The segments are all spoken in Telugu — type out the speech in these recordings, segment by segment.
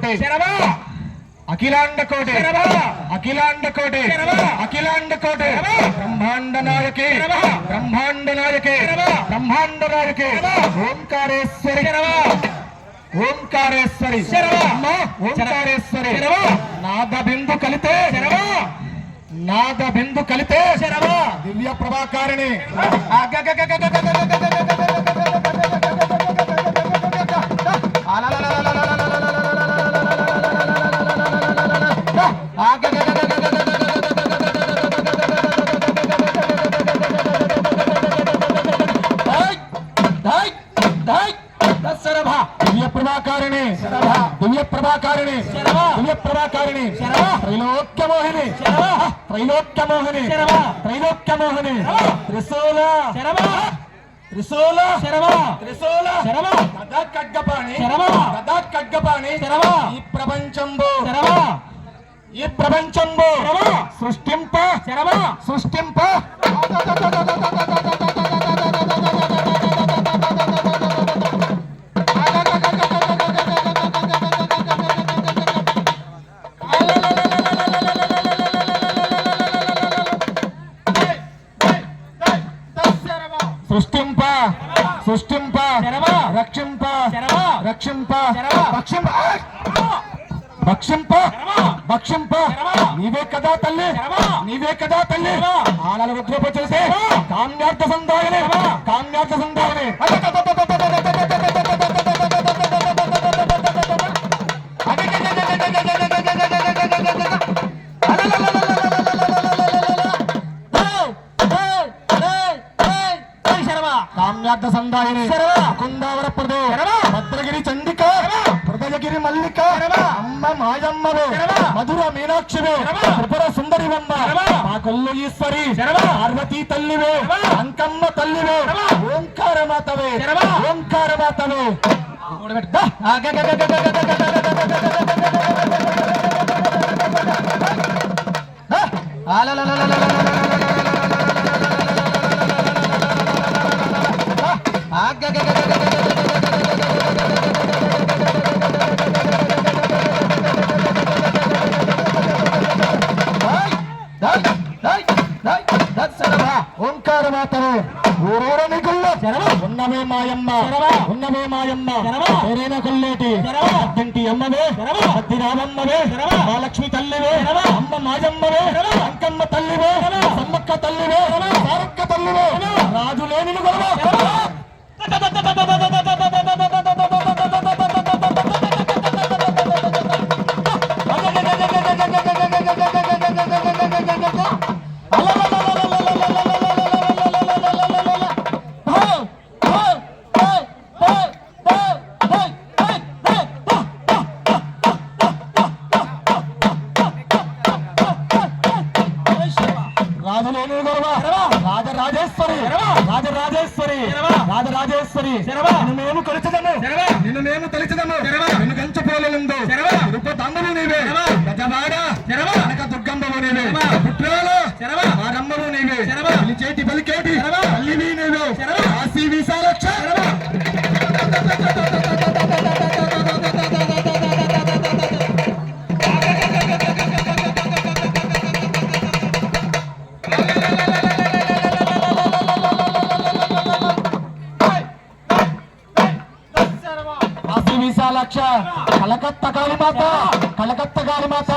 కోటి అఖిలాండ కోటి అఖిలాండ కోటి అఖిలాండ కోటి బ్రహ్మాండ నాయకే బ్రహ్మాండ నాయకే బ్రహ్మాండ నాయకే ఓంకారేశ్వరి ఓంకారేశ్వరి ఓంకారేశ్వరి నాద బిందు కలితే నాద బిందు కలితే దివ్య ప్రభాకారిణి దివ్య ప్రభాకారిణి దివ్య ప్రభాకారిణి దివ్య ప్రభాకారిణి త్రైలోక్యమోహిని త్రైలోక్యమోహిని త్రైలోక్యమోహిని త్రిశూల త్రిశూల త్రిశూల గదా ఖడ్గపాణి గదా ఖడ్గపాణి ఈ ప్రపంచంబు ఈ ప్రపంచంబు సృష్టింప సృష్టింప సృష్టింప సృష్టింప రక్షింప రక్షింప భక్షింప భక్షింప భక్షింప నీవే కదా తల్లి నీవే కదా తల్లి ఆడల రుద్రూప చేసే కామ్యార్థ సందాయనే కామ్యార్థ సందాయనే కామ్యార్థ సందాయని కుందావరప్రదే భద్రగిరి చండిక హృదయగిరి మల్లిక అమ్మ మాయమ్మవే మధుర మీనాక్షివే త్రిపుర సుందరివమ్మ మా కొల్లు ఈశ్వరి పార్వతీ తల్లివే అంకమ్మ తల్లివే ఓంకార మాతవే ఓంకార మాతవే ఓంకార మాతవే ఊరూర నిగుల్లో ఉన్నవే మాయమ్మ ఉన్నవే మాయమ్మ పేరైన కొల్లేటి అద్దంటి అమ్మవే అద్ది రామమ్మవే మహాలక్ష్మి తల్లివే అమ్మ మాయమ్మవే అంకమ్మ తల్లివే సమ్మక్క తల్లివే సారక్క తల్లివే రాజు లేని రాజరాజేశ్వరి రాజరాజేశ్వరి రాజరాజేశ్వరి నిన్ను మేము కొలిచదము నిన్ను మేము తలిచదము నిన్ను కంచపోలందు రూపతమ్మవు నీవే గజవాడ కనక దుర్గమ్మవు నీవే పుట్రాల మారమ్మవు నీవే పిలిచేటి పలికేటి తల్లివి నీవే కాశీ విశాలక్ష విశాలక్ష కలకత్తా కాళీమాత కలకత్తా కాళీమాత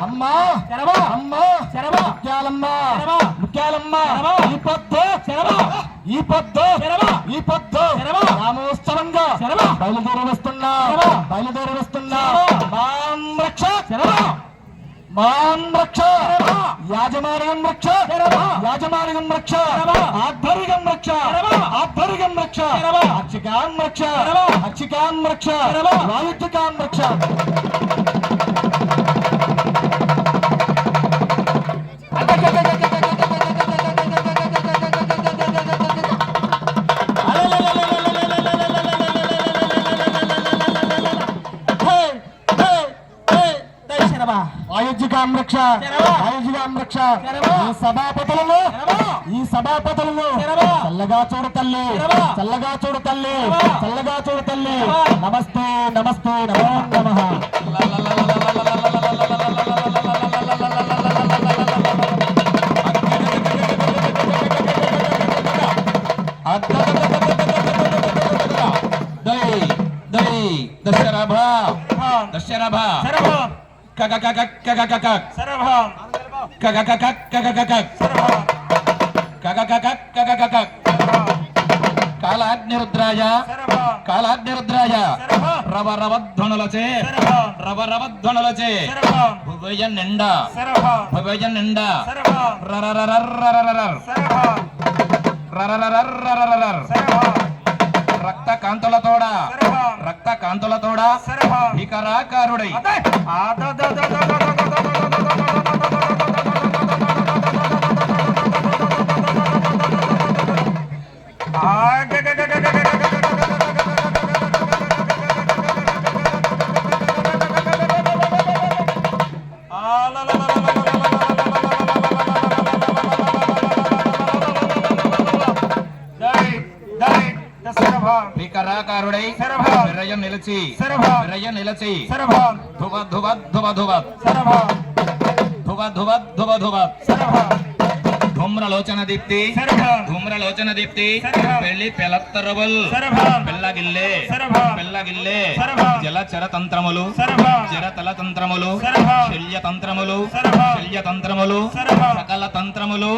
అమ్మా అమ్మా ముత్యాలమ్మ ముత్యాలమ్మ ఈ పొద్దు ఈ పొద్దు ఈ పొద్దు రామోత్సవంగా బయలుదేరి వస్తున్నా బయలుదేరి వస్తున్నా మాం రక్ష మాం రక్ష యాజమాన్యం రక్ష యాజమాన్యం రక్ష ఆధ్వర్యం రక్ష ఆధ్వర్యం రక్ష అర్చికాం రక్ష అర్చికాం రక్ష వాయుద్ధికాం రక్ష వాయుద్ధికాం రక్ష వాయుద్ధికాం రక్ష ఈ సభాపతులను చల్లగా చూడు తల్లి చల్లగా చూడు తల్లి చల్లగా చూడు తల్లి నమస్తే నమస్తే నమో నమః శరభ శరభ కక కక కక కక శరభ కక కక కక కక శరభ కక కక కక కక కాలాగ్నిరుద్రాయ శరభ కాలాగ్నిరుద్రాయ శరభ రవ రవధ్వనులచే శరభ రవ రవధ్వనులచే శరభ భువయ నిండా శరభ భువయ నిండా శరభ రరరరరరరరర్ శరభ రరరరరరరర్ శరభ రక్త కాంతులతోడ శరభ రక్త కాంతులతోడ శరభ భీకరాకారుడై భీకరాకారుడై శరభ విరయ నిలిచి శరభ విరయ నిలిచి శరభ ధువ ధువ ధువ ధువ శరభ ధువ ధువ ధువ ధువ శరభ ధూమ్రలోచన దీప్తి శరభ ధూమ్రలోచన దీప్తి శరభ పెళ్లి పెలత్తరబుల్ శరభ పెళ్ళగిల్లే శరభ పెళ్ళగిల్లే శరభ జలచర తంత్రములు శరభ జరతల తంత్రములు శరభ శల్య తంత్రములు శరభ శల్య తంత్రములు శరభ సకల తంత్రములు